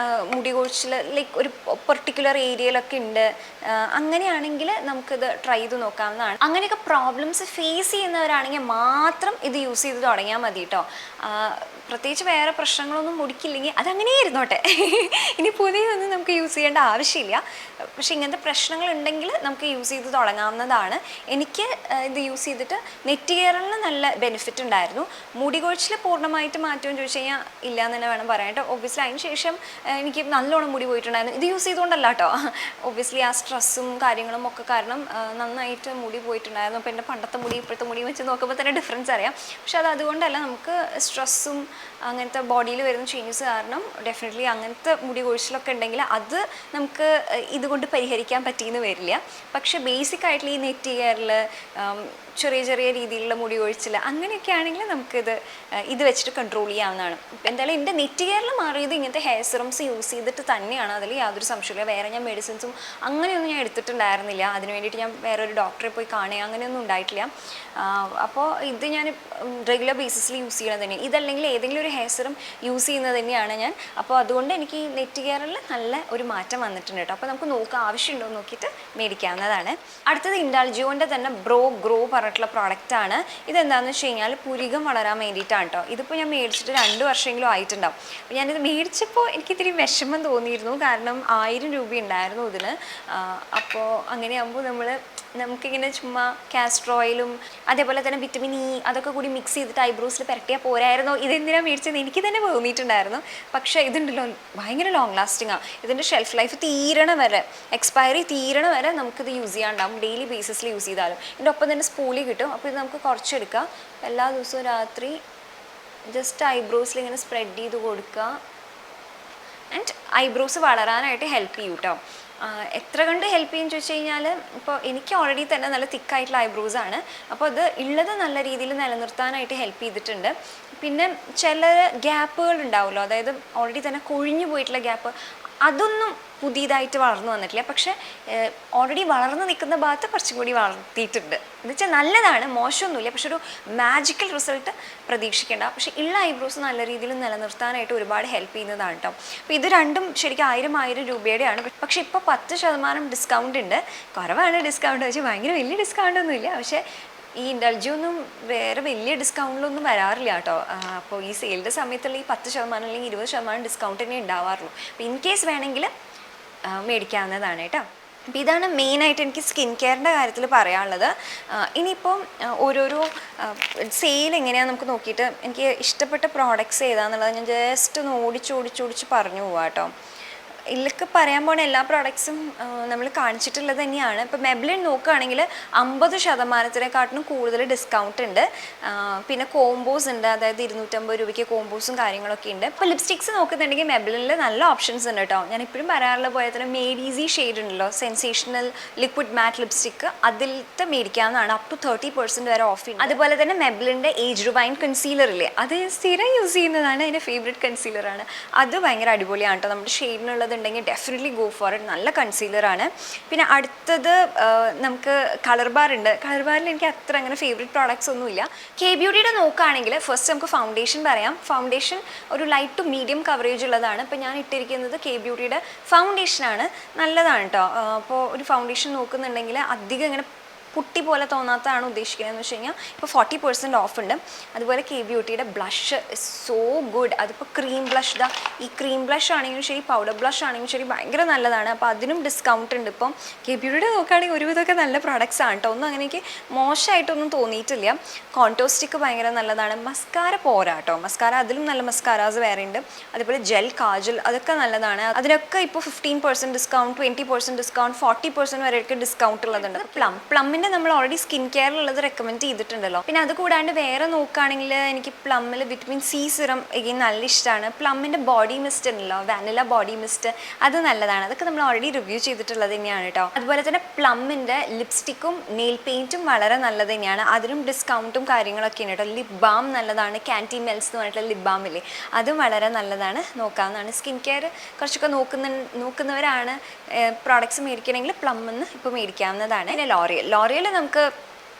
മുടി കൊഴിച്ചിൽ ലൈക്ക് ഒരു പെർട്ടിക്കുലർ ഏരിയയിലൊക്കെ ഉണ്ട്, അങ്ങനെയാണെങ്കിൽ നമുക്കിത് ട്രൈ ചെയ്ത് നോക്കാവുന്നതാണ്. അങ്ങനെയൊക്കെ പ്രോബ്ലംസ് ഫേസ് ചെയ്യുന്നവരാണെങ്കിൽ മാത്രം ഇത് യൂസ് ചെയ്ത് തുടങ്ങിയാൽ മതി കേട്ടോ. പ്രത്യേകിച്ച് വേറെ പ്രശ്നങ്ങളൊന്നും മുടിക്കില്ലെങ്കിൽ അതങ്ങനെ ഇരുന്നോട്ടെ. ഇനി പുതിയതൊന്നും നമുക്ക് യൂസ് ചെയ്യേണ്ട ആവശ്യമില്ല. പക്ഷേ ഇങ്ങനത്തെ പ്രശ്നങ്ങൾ ഉണ്ടെങ്കിൽ നമുക്ക് യൂസ് ചെയ്ത് തുടങ്ങാവുന്നതാണ്. എനിക്ക് ഇത് യൂസ് ചെയ്തിട്ട് നെറ്റ് കെയറിന് നല്ല ബെനിഫിറ്റ് ഉണ്ടായിരുന്നു. മുടി കൊഴിച്ചിൽ പൂർണ്ണമായിട്ട് മാറ്റുമെന്ന് ചോദിച്ചു കഴിഞ്ഞാൽ ഇല്ല എന്ന് തന്നെ വേണം പറയാൻ കേട്ടോ. ഒബ്വിയസ്ലി അതിന് ശേഷം എനിക്ക് നല്ലോണം മുടി പോയിട്ടുണ്ടായിരുന്നു. ഇത് യൂസ് ചെയ്തുകൊണ്ടല്ല കേട്ടോ. ഒബ്വിയസ്ലി ആ സ്ട്രെസ്സും കാര്യങ്ങളും ഒക്കെ കാരണം നന്നായിട്ട് മുടി പോയിട്ടുണ്ടായിരുന്നു. അപ്പോൾ എൻ്റെ പണ്ടത്തെ മുടി ഇപ്പോഴത്തെ മുടി വെച്ച് നോക്കുമ്പോൾ തന്നെ ഡിഫറൻസ് അറിയാം. പക്ഷെ അത് അതുകൊണ്ടല്ല, നമുക്ക് സ്ട്രെസ്സും അങ്ങനത്തെ ബോഡിയിൽ വരുന്ന ചേഞ്ചസ് കാരണം ഡെഫിനറ്റ്ലി അങ്ങനത്തെ മുടി കൊഴിച്ചിലൊക്കെ ഉണ്ടെങ്കിൽ അത് നമുക്ക് ഇതുകൊണ്ട് പരിഹരിക്കാൻ പറ്റിയെന്ന് വരില്ല. പക്ഷേ ബേസിക് ആയിട്ടുള്ള ഈ നെറ്റ് കെയറിൽ ചെറിയ ചെറിയ രീതിയിലുള്ള മുടി കൊഴിച്ചിൽ അങ്ങനെയൊക്കെ ആണെങ്കിൽ നമുക്കിത് ഇത് വെച്ചിട്ട് കൺട്രോൾ ചെയ്യാവുന്നതാണ്. എന്തായാലും എൻ്റെ നെറ്റ് കെയറിൽ മാറിയത് ഇങ്ങനത്തെ ഹെയർ സിറംസ് യൂസ് ചെയ്തിട്ട് തന്നെയാണ്. അതിൽ യാതൊരു സംശയമില്ല. വേറെ ഞാൻ മെഡിസിൻസും അങ്ങനെയൊന്നും ഞാൻ എടുത്തിട്ടുണ്ടായിരുന്നില്ല. അതിന് വേണ്ടിയിട്ട് ഞാൻ വേറൊരു ഡോക്ടറെ പോയി കാണുക അങ്ങനെയൊന്നും ഉണ്ടായിട്ടില്ല. അപ്പോൾ ഇത് ഞാൻ റെഗുലർ ബേസിസിൽ യൂസ് ചെയ്യണത് തന്നെയാണ്. ഇതല്ലെങ്കിൽ ഏതെങ്കിലും ഒരു ഹെയർ സിറം യൂസ് ചെയ്യുന്നത് തന്നെയാണ് ഞാൻ. അപ്പോൾ അതുകൊണ്ട് എനിക്ക് ഈ നെറ്റ് കെയറിൽ നല്ല ഒരു മാറ്റം വന്നിട്ടുണ്ട് കേട്ടോ. അപ്പോൾ നമുക്ക് നോക്കാം, ആവശ്യമുണ്ടോ എന്ന് നോക്കിയിട്ട് മേടിക്കാവുന്നതാണ്. അടുത്തത് ഇൻഡൾജിയോൻ്റെ തന്നെ ഗ്രോ പറഞ്ഞിട്ടുള്ള പ്രോഡക്റ്റാണ്. ഇതെന്താണെന്ന് വെച്ച് കഴിഞ്ഞാൽ പുരികം വളരാൻ വേണ്ടിയിട്ടാണ് കേട്ടോ. ഇതിപ്പോൾ ഞാൻ മേടിച്ചിട്ട് 2 വർഷമെങ്കിലും ആയിട്ടുണ്ടാവും. അപ്പോൾ ഞാനിത് മേടിച്ചപ്പോൾ എനിക്കിത്തിരി വിഷമം തോന്നിയിരുന്നു. കാരണം 1000 രൂപ ഉണ്ടായിരുന്നു ഇതിന്. അപ്പോൾ അങ്ങനെയാകുമ്പോൾ നമുക്കിങ്ങനെ ചുമ്മാ കാസ്റ്റർ ഓയിലും അതേപോലെ തന്നെ വിറ്റമിൻ ഇ അതൊക്കെ കൂടി മിക്സ് ചെയ്തിട്ട് ഐബ്രോസിൽ പുരട്ടിയാൽ പോരായിരുന്നോ, ഇതെന്തിനാണ് മേടിച്ചതെന്ന് എനിക്ക് തന്നെ തോന്നിയിട്ടുണ്ടായിരുന്നു. പക്ഷേ ഇതുണ്ടല്ലോ ഭയങ്കര ലോങ് ലാസ്റ്റിങ്ങാണ്. ഇതിൻ്റെ ഷെൽഫ് ലൈഫ് എക്സ്പയറി തീരണ വരെ നമുക്കിത് യൂസ് ചെയ്യാണ്ടാവും. ഡെയിലി ബേസിസിൽ യൂസ് ചെയ്താലും. ഇതിൻ്റെ ഒപ്പം തന്നെ സ്പൂളി കിട്ടും. അപ്പോൾ ഇത് നമുക്ക് കുറച്ചെടുക്കാം. എല്ലാ ദിവസവും രാത്രി ജസ്റ്റ് ഐബ്രോസിൽ ഇങ്ങനെ സ്പ്രെഡ് ചെയ്ത് കൊടുക്കുക. ആൻഡ് ഐബ്രോസ് വളരാനായിട്ട് ഹെൽപ്പ് ചെയ്യും കേട്ടോ. എത്ര കണ്ട് ഹെൽപ്പ് ചെയ്യുമെന്ന് ചോദിച്ചു കഴിഞ്ഞാൽ, ഇപ്പോൾ എനിക്ക് ഓൾറെഡി തന്നെ നല്ല തിക്കായിട്ടുള്ള ഐബ്രോസ് ആണ്. അപ്പോൾ അത് ഉള്ളത് നല്ല രീതിയിൽ നിലനിർത്താനായിട്ട് ഹെൽപ്പ് ചെയ്തിട്ടുണ്ട്. പിന്നെ ചില ഗ്യാപ്പുകൾ ഉണ്ടാവുമല്ലോ, അതായത് ഓൾറെഡി തന്നെ കൊഴിഞ്ഞു പോയിട്ടുള്ള ഗ്യാപ്പ്, അതൊന്നും പുതിയതായിട്ട് വളർന്നു വന്നിട്ടില്ല. പക്ഷേ ഓൾറെഡി വളർന്നു നിൽക്കുന്ന ഭാഗത്ത് കുറച്ചും കൂടി വളർത്തിയിട്ടുണ്ട്. എന്നുവെച്ചാൽ നല്ലതാണ്, മോശമൊന്നുമില്ല. പക്ഷെ ഒരു മാജിക്കൽ റിസൾട്ട് പ്രതീക്ഷിക്കേണ്ട. പക്ഷേ ഉള്ള ഐബ്രോസ് നല്ല രീതിയിൽ നിലനിർത്താനായിട്ട് ഒരുപാട് ഹെൽപ്പ് ചെയ്യുന്നതാണ് കേട്ടോ. അപ്പോൾ ഇത് രണ്ടും ശരിക്കും 1000 രൂപയുടെയാണ്. പക്ഷേ ഇപ്പോൾ 10% ഡിസ്കൗണ്ട് ഉണ്ട്. കുറവാണ് ഡിസ്കൗണ്ട്, വെച്ചാൽ ഭയങ്കര വലിയ ഡിസ്കൗണ്ട് ഒന്നുമില്ല. പക്ഷേ ഈ ഇൻഡൾജിയോ ഒന്നും വേറെ വലിയ ഡിസ്കൗണ്ടിലൊന്നും വരാറില്ല കേട്ടോ. അപ്പോൾ ഈ സെയിലിൻ്റെ സമയത്തുള്ള ഈ 10% അല്ലെങ്കിൽ 20% ഡിസ്കൗണ്ട് തന്നെ ഉണ്ടാവാറുള്ളൂ. അപ്പോൾ ഇൻ കേസ് വേണമെങ്കിൽ മേടിക്കാവുന്നതാണ് കേട്ടോ. അപ്പോൾ ഇതാണ് മെയിനായിട്ട് എനിക്ക് സ്കിൻ കെയറിൻ്റെ കാര്യത്തിൽ പറയാനുള്ളത്. ഇനിയിപ്പം ഓരോരോ സെയിൽ എങ്ങനെയാണെന്ന് നമുക്ക് നോക്കിയിട്ട് എനിക്ക് ഇഷ്ടപ്പെട്ട പ്രോഡക്റ്റ്സ് ഏതാണെന്നുള്ളത് ഞാൻ ജസ്റ്റ് ഒന്ന് ഓടിച്ച് പറഞ്ഞു പോവാം കേട്ടോ. ഇതിലൊക്കെ പറയാൻ പോണ എല്ലാ പ്രോഡക്ട്സും നമ്മൾ കാണിച്ചിട്ടുള്ളത് തന്നെയാണ്. ഇപ്പോൾ മെബ്ലിൻ നോക്കുകയാണെങ്കിൽ 50%-നെക്കാട്ടിലും കൂടുതൽ ഡിസ്കൗണ്ട് ഉണ്ട്. പിന്നെ കോംബോസ് ഉണ്ട്, അതായത് 250 രൂപയ്ക്ക് കോംബോസും കാര്യങ്ങളൊക്കെ ഉണ്ട്. ഇപ്പോൾ ലിപ്സ്റ്റിക്സ് നോക്കുന്നുണ്ടെങ്കിൽ മെബ്ലിനിൽ നല്ല ഓപ്ഷൻസ് ഉണ്ട് കേട്ടോ. ഞാൻ ഇപ്പോഴും പറയാറുള്ള പോലെ തന്നെ മെയ്ഡ് ഈസി ഷെയ്ഡ് ഉണ്ടല്ലോ, സെൻസേഷണൽ ലിക്വിഡ് മാറ്റ് ലിപ്സ്റ്റിക്ക്, അതിലത്തെ മേടിക്കാവുന്നതാണ്. അപ് ടു 30% വരെ ഓഫ് ഉണ്ട്. അതുപോലെ തന്നെ മെബ്ലിൻ്റെ ഏജ് റിവൈൻ കൺസീലർ ഇല്ലേ, അത് സ്ഥിരം യൂസ് ചെയ്യുന്നതാണ്, എൻ്റെ ഫേവറേറ്റ് കൺസീലറാണ്. അത് ഭയങ്കര അടിപൊളിയാണ് കേട്ടോ. നമ്മുടെ ഷെയ്ഡിനുള്ളത് ഉണ്ടെങ്കിൽ ഡെഫിനറ്റ്ലി ഗോ ഫോർ ഇറ്റ്. നല്ല കൺസീലറാണ്. പിന്നെ അടുത്തത് നമുക്ക് കളർ ബാർ ഉണ്ട്. കളർ ബാറിൽ എനിക്ക് അത്ര അങ്ങനെ ഫേവറേറ്റ് പ്രോഡക്ട്സ് ഒന്നുമില്ല. കെ ബ്യൂട്ടിയുടെ നോക്കുകയാണെങ്കിൽ ഫസ്റ്റ് നമുക്ക് ഫൗണ്ടേഷൻ പറയാം. ഫൗണ്ടേഷൻ ഒരു ലൈറ്റ് ടു മീഡിയം കവറേജ് ഉള്ളതാണ്. ഇപ്പോൾ ഞാൻ ഇട്ടിരിക്കുന്നത് കെ ബ്യൂട്ടിയുടെ ഫൗണ്ടേഷനാണ്. നല്ലതാണ് കേട്ടോ. അപ്പോൾ ഒരു ഫൗണ്ടേഷൻ നോക്കുന്നുണ്ടെങ്കിൽ അധികം ഇങ്ങനെ പുട്ടി പോലെ തോന്നാത്തതാണ് ഉദ്ദേശിക്കുന്നത് എന്ന് വെച്ച് കഴിഞ്ഞാൽ ഇപ്പോൾ 40% ഓഫ് ഉണ്ട്. അതുപോലെ കെ ബ്യൂട്ടിയുടെ ബ്ലഷ് സോ ഗുഡ്. അതിപ്പോൾ ക്രീം ബ്ലഷ്, ഈ ക്രീം ബ്ലഷ് ആണെങ്കിലും ശരി പൗഡർ ബ്ലഷ് ആണെങ്കിലും ശരി ഭയങ്കര നല്ലതാണ്. അപ്പോൾ അതിനും ഡിസ്കൗണ്ട് ഉണ്ട്. ഇപ്പം കെ ബ്യൂട്ടിയുടെ നോക്കുകയാണെങ്കിൽ ഒരുവിധമൊക്കെ നല്ല പ്രോഡക്റ്റ്സ് ആണ് കേട്ടോ. ഒന്നും അങ്ങനെ എനിക്ക് മോശമായിട്ടൊന്നും തോന്നിയിട്ടില്ല. കോൺടോർ സ്റ്റിക്ക് ഭയങ്കര നല്ലതാണ്. മസ്കാര പോരാ കേട്ടോ, മസ്കാര അതിലും നല്ല മസ്കാരാസ് വേറെ ഉണ്ട്. അതുപോലെ ജെൽ കാജൽ അതൊക്കെ നല്ലതാണ്. അതിനൊക്കെ ഇപ്പോൾ 15% ഡിസ്കൗണ്ട്, 20% ഡിസ്കൗണ്ട്, 40% വരെയൊക്കെ ഡിസ്കൗണ്ട് ഉള്ളതുണ്ട്. പ്ലമ്മിൻ്റെ നമ്മൾ ഓൾറെഡി സ്കിൻ കെയറിലുള്ളത് റെക്കമെൻഡ് ചെയ്തിട്ടുണ്ടല്ലോ. പിന്നെ അത് കൂടാണ്ട് വേറെ നോക്കുകയാണെങ്കിൽ എനിക്ക് പ്ലമ്മിൽ വിറ്റമിൻ സി സിറം എനിക്ക് നല്ല ഇഷ്ടമാണ്. പ്ലമ്മിൻ്റെ ബോഡി മിസ്റ്റ് ഉണ്ടല്ലോ, വാനില ബോഡി മിസ്റ്റ്, അത് നല്ലതാണ്. അതൊക്കെ നമ്മൾ ഓൾറെഡി റിവ്യൂ ചെയ്തിട്ടുള്ളത് തന്നെയാണ് കേട്ടോ. അതുപോലെ തന്നെ പ്ലമ്മിൻ്റെ ലിപ്സ്റ്റിക്കും നെയിൽ പെയിൻറ്റും വളരെ നല്ലത് തന്നെയാണ്. അതിനും ഡിസ്കൗണ്ടും കാര്യങ്ങളൊക്കെ ഉണ്ട് കേട്ടോ. ലിപ് ബാം നല്ലതാണ്. ക്യാൻറ്റി മെൽസ് എന്ന് പറഞ്ഞിട്ടുള്ള ലിപ് ബാം ഇല്ലേ, അതും വളരെ നല്ലതാണ്, നോക്കാവുന്നതാണ്. സ്കിൻ കെയർ കുറച്ചൊക്കെ നോക്കുന്നവരാണ് പ്രോഡക്ട്സ് മേടിക്കണമെങ്കിൽ പ്ലമ്മിന്ന് ഇപ്പോൾ മേടിക്കാവുന്നതാണ്. പിന്നെ ലോറിയൽ നമുക്ക്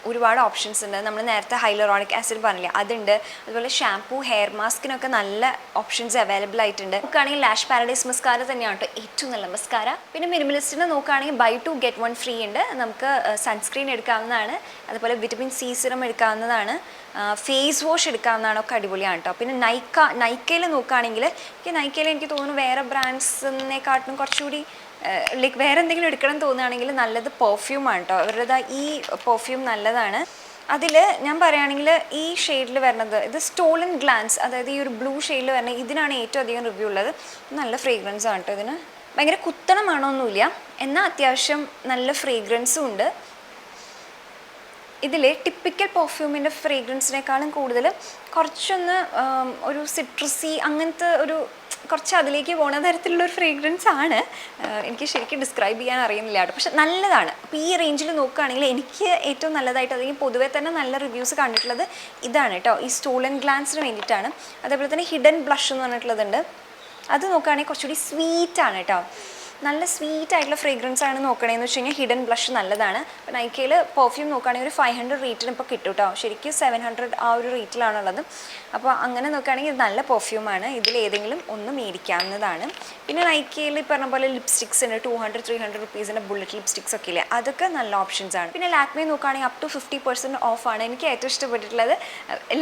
ഒരുപാട് ഓപ്ഷൻസ് ഉണ്ട്. നമ്മൾ നേരത്തെ ഹൈലറോണിക് ആസിഡ് പറഞ്ഞില്ലേ, അതുണ്ട്. അതുപോലെ ഷാംപൂ, ഹെയർ മാസ്കിനൊക്കെ നല്ല ഓപ്ഷൻസ് അവൈലബിൾ ആയിട്ടുണ്ട്. നോക്കുകയാണെങ്കിൽ ലാഷ് പാരഡൈസ് മസ്കാര തന്നെയാണ് കേട്ടോ ഏറ്റവും നല്ല മസ്കാര. പിന്നെ മിനിമലിസ്റ്റിന് നോക്കുകയാണെങ്കിൽ ബൈ 2 get 1 ഫ്രീ ഉണ്ട്. നമുക്ക് സൺസ്ക്രീൻ എടുക്കാവുന്നതാണ്. അതുപോലെ വിറ്റമിൻ സി സിറം എടുക്കാവുന്നതാണ്. ഫേസ് വാഷ് എടുക്കാവുന്നതാണ്. ഒക്കെ അടിപൊളിയാണ് കേട്ടോ. പിന്നെ നൈക്കയിൽ നോക്കുകയാണെങ്കിൽ നൈക്കയിൽ എനിക്ക് തോന്നുന്നു വേറെ ബ്രാൻഡ്സിനെക്കാട്ടിലും കുറച്ചുകൂടി ലൈക്ക് വേറെ എന്തെങ്കിലും എടുക്കണം തോന്നുകയാണെങ്കിൽ നല്ലത് പെർഫ്യൂമാണ് കേട്ടോ. അവരുടെ ഈ പെർഫ്യൂം നല്ലതാണ്. അതിൽ ഞാൻ പറയുകയാണെങ്കിൽ ഈ ഷെയ്ഡിൽ വരുന്നത് ഇത് സ്റ്റോളൻ ഗ്ലാൻസ്, അതായത് ഈ ഒരു ബ്ലൂ ഷെയ്ഡിൽ വരുന്നത്, ഇതിനാണ് ഏറ്റവും അധികം റിവ്യൂ ഉള്ളത്. നല്ല ഫ്രേഗ്രൻസ് ആണ് കേട്ടോ. ഇതിന് ഭയങ്കര കുത്തണമാണോന്നുമില്ല, എന്നാൽ അത്യാവശ്യം നല്ല ഫ്രേഗ്രൻസും ഉണ്ട്. ഇതിൽ ടിപ്പിക്കൽ പെർഫ്യൂമിൻ്റെ ഫ്രേഗ്രൻസിനേക്കാളും കൂടുതൽ കുറച്ചൊന്ന് ഒരു സിട്രസി അങ്ങനത്തെ ഒരു കുറച്ച് അതിലേക്ക് പോകുന്ന തരത്തിലുള്ള ഒരു ഫ്രേഗ്രൻസ് ആണ്. എനിക്ക് ശരിക്കും ഡിസ്ക്രൈബ് ചെയ്യാൻ അറിയുന്നില്ല കേട്ടോ, പക്ഷെ നല്ലതാണ്. അപ്പോൾ ഈ റേഞ്ചിൽ നോക്കുകയാണെങ്കിൽ എനിക്ക് ഏറ്റവും നല്ലതായിട്ട്, അല്ലെങ്കിൽ പൊതുവേ തന്നെ നല്ല റിവ്യൂസ് കണ്ടിട്ടുള്ളത് ഇതാണ് കേട്ടോ. ഈ സ്റ്റോളൻ ഗ്ലാൻസിന് വേണ്ടിയിട്ടാണ്. അതേപോലെ തന്നെ ഹിഡൻ ബ്ലഷ് എന്ന് പറഞ്ഞിട്ടുള്ളതുണ്ട്. അത് നോക്കുകയാണെങ്കിൽ കുറച്ചുകൂടി സ്വീറ്റാണ് കേട്ടോ, നല്ല സ്വീറ്റ് ആയിട്ടുള്ള ഫ്രേഗ്രൻസ് ആണ് നോക്കണേന്ന് വെച്ച് കഴിഞ്ഞാൽ ഹിഡൻ ബ്ലഷ് നല്ലതാണ്. അപ്പോൾ നൈക്കയിൽ പെർഫ്യൂം നോക്കുകയാണെങ്കിൽ ഒരു 500 റേറ്റിന് ഇപ്പോൾ കിട്ടും കേട്ടോ. ശരിക്കും 700 ആ ഒരു റേറ്റിലാണുള്ളത്. അപ്പോൾ അങ്ങനെ നോക്കുകയാണെങ്കിൽ ഇത് നല്ല പെർഫ്യൂമാണ്. ഇതിലേതെങ്കിലും ഒന്ന് മേടിക്കാവുന്നതാണ്. പിന്നെ നൈക്കയിൽ പറഞ്ഞ പോലെ ലിപ്സ്റ്റിക്സ് ഉണ്ട്, 200-300 റുപ്പീസിൻ്റെ ബുള്ളറ്റ് ലിപ്സ്റ്റിക്സ് ഒക്കെ ഇല്ലേ, അതൊക്കെ നല്ല ഓപ്ഷൻസ് ആണ്. പിന്നെ ലാക്മേ നോക്കുകയാണെങ്കിൽ അപ് ടു 50% ഓഫാണ്. എനിക്ക് ഏറ്റവും ഇഷ്ടപ്പെട്ടിട്ടുള്ളത്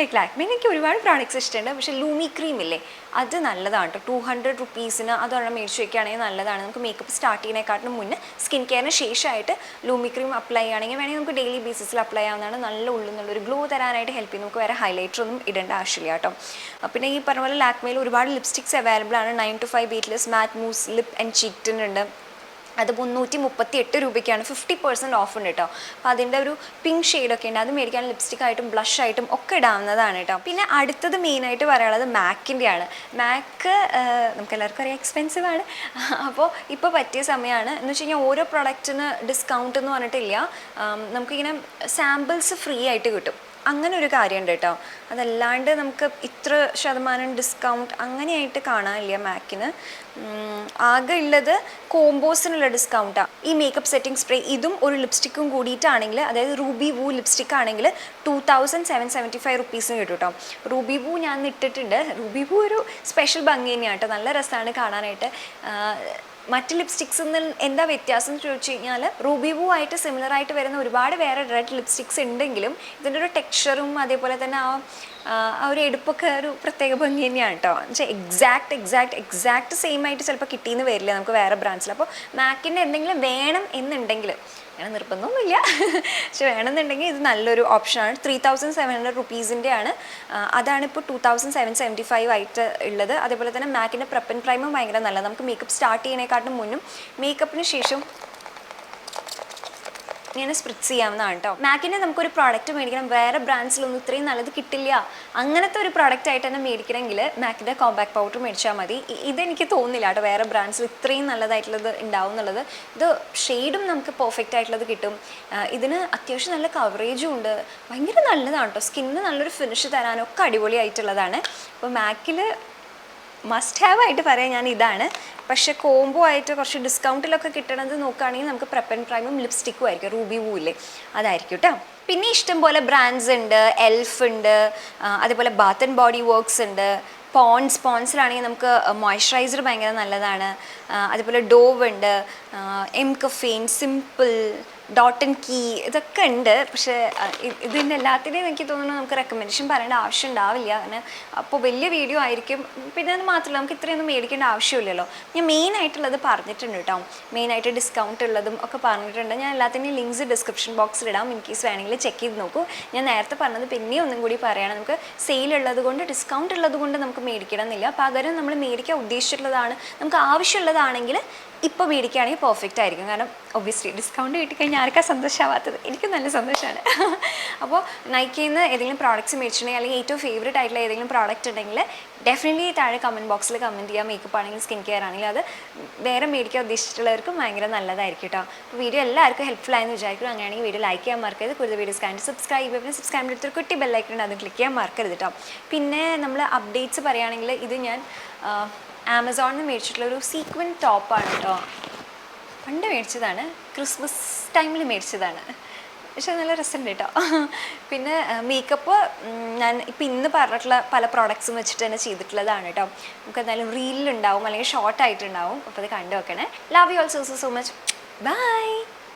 ലൈക്ക് ലാക്മേ എനിക്ക് ഒരുപാട് പ്രോഡക്റ്റ്സ് ഇഷ്ടമുണ്ട്, പക്ഷേ ലൂമി ക്രീം ഇല്ലേ അത് നല്ലതാണ് കേട്ടോ. 200 റുപ്പീസിന് അതൊരെണ്ണം മേടിച്ച് വയ്ക്കുകയാണെങ്കിൽ നല്ലതാണ്. നമുക്ക് മേക്കപ്പ് സ്റ്റാർട്ട് ചെയ്യുന്നതിനെക്കാട്ടിലും മുന്നേ സ്കിൻ കെയറിന് ശേഷമായിട്ട് ലൂമി ക്രീം അപ്ലൈ ചെയ്യുകയാണെങ്കിൽ വേണമെങ്കിൽ നമുക്ക് ഡെയിലി ബേസിസിൽ അപ്ലൈ ആവുന്നതാണ്. നല്ല ഉള്ളിൽ ഗ്ലോ തരാനായിട്ട് ഹെൽപ്പ് ചെയ്യും. നമുക്ക് വേറെ ഹൈലൈറ്റർ ഒന്നും ഇടേണ്ട ആവശ്യമില്ല കേട്ടോ. പിന്നെ ഈ പറഞ്ഞ പോലെ ലാക്മേയിൽ ഒരുപാട് ലിപ്സ്റ്റിക്സ് അവൈലബിൾ ആണ്. 9 to 5 weightless matte mousse lip and cheek ഉണ്ട്. അത് 338 രൂപയ്ക്കാണ്. 50% ഓഫ് ഉണ്ട് കേട്ടോ. അപ്പോൾ അതിൻ്റെ ഒരു പിങ്ക് ഷെയ്ഡൊക്കെ ഉണ്ട്, അത് മേടിക്കാൻ ലിപ്സ്റ്റിക് ആയിട്ടും ബ്ലഷ് ആയിട്ടും ഒക്കെ ഇടാവുന്നതാണ് കേട്ടോ. പിന്നെ അടുത്തത് മെയിനായിട്ട് പറയാനുള്ളത് മാക്കിൻ്റെയാണ്. മാക്ക് നമുക്ക് എല്ലാവർക്കും അറിയാം എക്സ്പെൻസീവ് ആണ്. അപ്പോൾ ഇപ്പോൾ പറ്റിയ സമയമാണ് എന്ന് വെച്ച് കഴിഞ്ഞാൽ ഓരോ പ്രൊഡക്റ്റിന് ഡിസ്കൗണ്ട് എന്ന് പറഞ്ഞിട്ടില്ല. നമുക്കിങ്ങനെ സാമ്പിൾസ് ഫ്രീ ആയിട്ട് കിട്ടും. അങ്ങനെ ഒരു കാര്യമുണ്ട് കേട്ടോ. അതല്ലാണ്ട് നമുക്ക് ഇത്ര ശതമാനം ഡിസ്കൗണ്ട് അങ്ങനെയായിട്ട് കാണാനില്ല മാക്കിന്. ആകെ ഉള്ളത് കോമ്പോസിനുള്ള ഡിസ്കൗണ്ടാണ്. ഈ മേക്കപ്പ് സെറ്റിംഗ് സ്പ്രേ ഇതും ഒരു ലിപ്സ്റ്റിക്കും കൂടിയിട്ടാണെങ്കിൽ, അതായത് റൂബി വൂ ലിപ്സ്റ്റിക് ആണെങ്കിൽ 2775 റുപ്പീസിന് കിട്ടും കേട്ടോ. റൂബി വൂ ഞാൻ ഇട്ടിട്ടുണ്ട്. റൂബി വൂ ഒരു സ്പെഷ്യൽ ഭംഗി തന്നെയാണ് കേട്ടോ, നല്ല രസമാണ് കാണാനായിട്ട്. മറ്റ് ലിപ്സ്റ്റിക്സിൽ നിന്ന് എന്താ വ്യത്യാസം എന്ന് ചോദിച്ചു കഴിഞ്ഞാൽ, റൂബി വൂ ആയിട്ട് സിമിലർ ആയിട്ട് വരുന്ന ഒരുപാട് വേറെ റെഡ് ലിപ്സ്റ്റിക്സ് ഉണ്ടെങ്കിലും ഇതിൻ്റെ ഒരു ടെക്സ്ചറും അതേപോലെ തന്നെ ആ ഒരു എടുപ്പൊക്കെ ഒരു പ്രത്യേക ഭംഗി തന്നെയാണ് കേട്ടോ. എന്നുവെച്ചാൽ എക്സാക്ട് സെയിം ആയിട്ട് ചിലപ്പോൾ കിട്ടിയെന്ന് വരില്ല നമുക്ക് വേറെ ബ്രാൻഡ്സിൽ. അപ്പോൾ മാക്കിൻ്റെ എന്തെങ്കിലും വേണം എന്നുണ്ടെങ്കിൽ, അങ്ങനെ നിർബന്ധമൊന്നുമില്ല, പക്ഷെ വേണമെന്നുണ്ടെങ്കിൽ ഇത് നല്ലൊരു ഓപ്ഷനാണ്. 3700 റുപ്പീസിൻ്റെ ആണ്. അതാണ് ഇപ്പോൾ 2775 ആയിട്ട് ഉള്ളത്. അതേപോലെ തന്നെ മാക്കിൻ്റെ പ്രെപ്പ് ആൻഡ് പ്രൈമും ഭയങ്കര നല്ലത്. നമുക്ക് മേക്കപ്പ് സ്റ്റാർട്ട് ചെയ്യുന്നതിനെക്കാട്ടും മുന്നും മേക്കപ്പിന് ശേഷം ഇങ്ങനെ സ്പ്രിറ്റ്സ് ചെയ്യാവുന്നതാണ് കേട്ടോ. മാക്കിൻ്റെ നമുക്കൊരു പ്രോഡക്റ്റ് മേടിക്കണം, വേറെ ബ്രാൻഡ്സിലൊന്നും ഇത്രയും നല്ലത് കിട്ടില്ല, അങ്ങനത്തെ ഒരു പ്രോഡക്റ്റ് ആയിട്ട് തന്നെ മേടിക്കണമെങ്കിൽ മാക്കിൻ്റെ കോമ്പാക്ട് പൗഡർ മേടിച്ചാൽ മതി. ഇതെനിക്ക് തോന്നുന്നില്ല കേട്ടോ വേറെ ബ്രാൻഡ്സിൽ ഇത്രയും നല്ലതായിട്ടുള്ളത് ഉണ്ടാവും എന്നുള്ളത്. ഇത് ഷെയ്ഡും നമുക്ക് പെർഫെക്റ്റ് ആയിട്ടുള്ളത് കിട്ടും. ഇതിന് അത്യാവശ്യം നല്ല കവറേജും ഉണ്ട്. ഭയങ്കര നല്ലതാണ് കേട്ടോ. സ്കിന്നിന് നല്ലൊരു ഫിനിഷ് തരാനൊക്കെ അടിപൊളിയായിട്ടുള്ളതാണ്. അപ്പോൾ മാക്കിൽ മസ്റ്റ് ഹാവ് ആയിട്ട് പറയാം ഞാൻ ഇതാണ്. പക്ഷേ കോംബോ ആയിട്ട് കുറച്ച് ഡിസ്കൗണ്ടിലൊക്കെ കിട്ടണത് നോക്കുകയാണെങ്കിൽ നമുക്ക് പ്രെപ്പ് ആൻഡ് പ്രൈമും ലിപ്സ്റ്റിക്കും ആയിരിക്കും. റൂബി വൂ ഇല്ലേ അതായിരിക്കും കേട്ടോ. പിന്നെ ഇഷ്ടംപോലെ ബ്രാൻഡ്സ് ഉണ്ട്. എൽഫ് ഉണ്ട്, അതേപോലെ ബാത്ത് ആൻഡ് ബോഡി വർക്ക്സ് ഉണ്ട്. പോൺസിലാണെങ്കിൽ നമുക്ക് മോയ്സ്ചറൈസർ ഭയങ്കര നല്ലതാണ്. അതുപോലെ ഡോവ് ഉണ്ട്, MCaffeine, simple, dot and key, ഇതൊക്കെ ഉണ്ട്. പക്ഷേ ഇതിൻ്റെ എല്ലാത്തിനെയും എനിക്ക് തോന്നുന്നു നമുക്ക് റെക്കമെൻഡേഷൻ പറയേണ്ട ആവശ്യം ഉണ്ടാവില്ല. കാരണം അപ്പോൾ വലിയ വീഡിയോ ആയിരിക്കും. പിന്നെ അത് മാത്രമല്ല നമുക്ക് ഇത്രയൊന്നും മേടിക്കേണ്ട ആവശ്യമില്ലല്ലോ. ഞാൻ മെയിനായിട്ടുള്ളത് പറഞ്ഞിട്ടുണ്ട് കേട്ടോ. മെയിനായിട്ട് ഡിസ്കൗണ്ട് ഉള്ളതും ഒക്കെ പറഞ്ഞിട്ടുണ്ട്. ഞാൻ എല്ലാത്തിൻ്റെയും ലിങ്ക്സ് ഡിസ്ക്രിപ്ഷൻ ബോക്സിലിടാം. ഇൻ കേസ് വേണമെങ്കിൽ ചെക്ക് ചെയ്ത് നോക്കൂ. ഞാൻ നേരത്തെ പറഞ്ഞത് പിന്നെയും ഒന്നും കൂടി പറയുകയാണ്. നമുക്ക് സെയിൽ ഉള്ളത് കൊണ്ട്, ഡിസ്കൗണ്ട് ഉള്ളത് കൊണ്ട് നമുക്ക് മേടിക്കണം എന്നില്ല. പകരം നമ്മൾ മേടിക്കാൻ ഉദ്ദേശിച്ചിട്ടുള്ളതാണ്, നമുക്ക് ആവശ്യമുള്ളതാണെങ്കിൽ ഇപ്പോൾ മേടിക്കുകയാണെങ്കിൽ പെർഫെക്റ്റ് ആയിരിക്കും. കാരണം ഒബ്വിയസ്ലി ഡിസ്കൗണ്ട് കിട്ടിക്കഴിഞ്ഞാൽ ആർക്കാ സന്തോഷമാവാത്തത്? എനിക്ക് നല്ല സന്തോഷമാണ്. അപ്പോൾ നൈക്കയിൽ നിന്ന് ഏതെങ്കിലും പ്രോഡക്റ്റ്സ് മേടിച്ചിട്ടുണ്ടെങ്കിൽ, അല്ലെങ്കിൽ ഏറ്റവും ഫേവറേറ്റ് ആയിട്ടുള്ള ഏതെങ്കിലും പ്രോഡക്റ്റ് ഉണ്ടെങ്കിൽ ഡെഫിനറ്റ്ലി താഴെ കമൻറ്റ് ബോക്സിൽ കമൻറ്റ് ചെയ്യുക. മേക്കപ്പ് ആണെങ്കിൽ സ്കിൻ കെയർ ആണെങ്കിൽ അത് വേറെ മേടിക്കാൻ ഉദ്ദേശിച്ചിട്ടുള്ളവർക്കും ഭയങ്കര നല്ലതായിരിക്കും കേട്ടോ. അപ്പോൾ വീഡിയോ എല്ലാവർക്കും ഹെൽപ്ഫുൾ ആയെന്ന് വിചാരിക്കുന്നു. അങ്ങനെയാണെങ്കിൽ വീഡിയോ ലൈക്ക് ചെയ്യാൻ മറക്കരുത്. കൂടുതൽ വീഡിയോസ് കാണാൻ സബ്സ്ക്രൈബ് ചെയ്യുക. പിന്നെ സബ്സ്ക്രൈബ് എടുത്തൊരു കുട്ടി ബെല്ലൈക്കൺ ഉണ്ട്, അത് ക്ലിക്ക് ചെയ്യാൻ മറക്കരുത് കേട്ടോ. പിന്നെ നമ്മൾ അപ്ഡേറ്റ്സ് പറയുകയാണെങ്കിൽ ഇത് ഞാൻ ആമസോണിൽ നിന്ന് മേടിച്ചിട്ടുള്ള ഒരു സീക്വൻ ടോപ്പാണ് കേട്ടോ. പണ്ട് മേടിച്ചതാണ്, ക്രിസ്മസ് ടൈമിൽ മേടിച്ചതാണ്. പക്ഷെ നല്ല രസമുണ്ട് കേട്ടോ. പിന്നെ മേക്കപ്പ് ഞാൻ ഇപ്പം ഇന്ന് പറഞ്ഞിട്ടുള്ള പല പ്രോഡക്ട്സും വെച്ചിട്ട് തന്നെ ചെയ്തിട്ടുള്ളതാണ് കേട്ടോ. നമുക്ക് എന്തായാലും റീലിലുണ്ടാവും അല്ലെങ്കിൽ ഷോർട്ട് ആയിട്ടുണ്ടാവും. അപ്പോൾ അത് കണ്ടു വെക്കണേ. Love you all so much. By.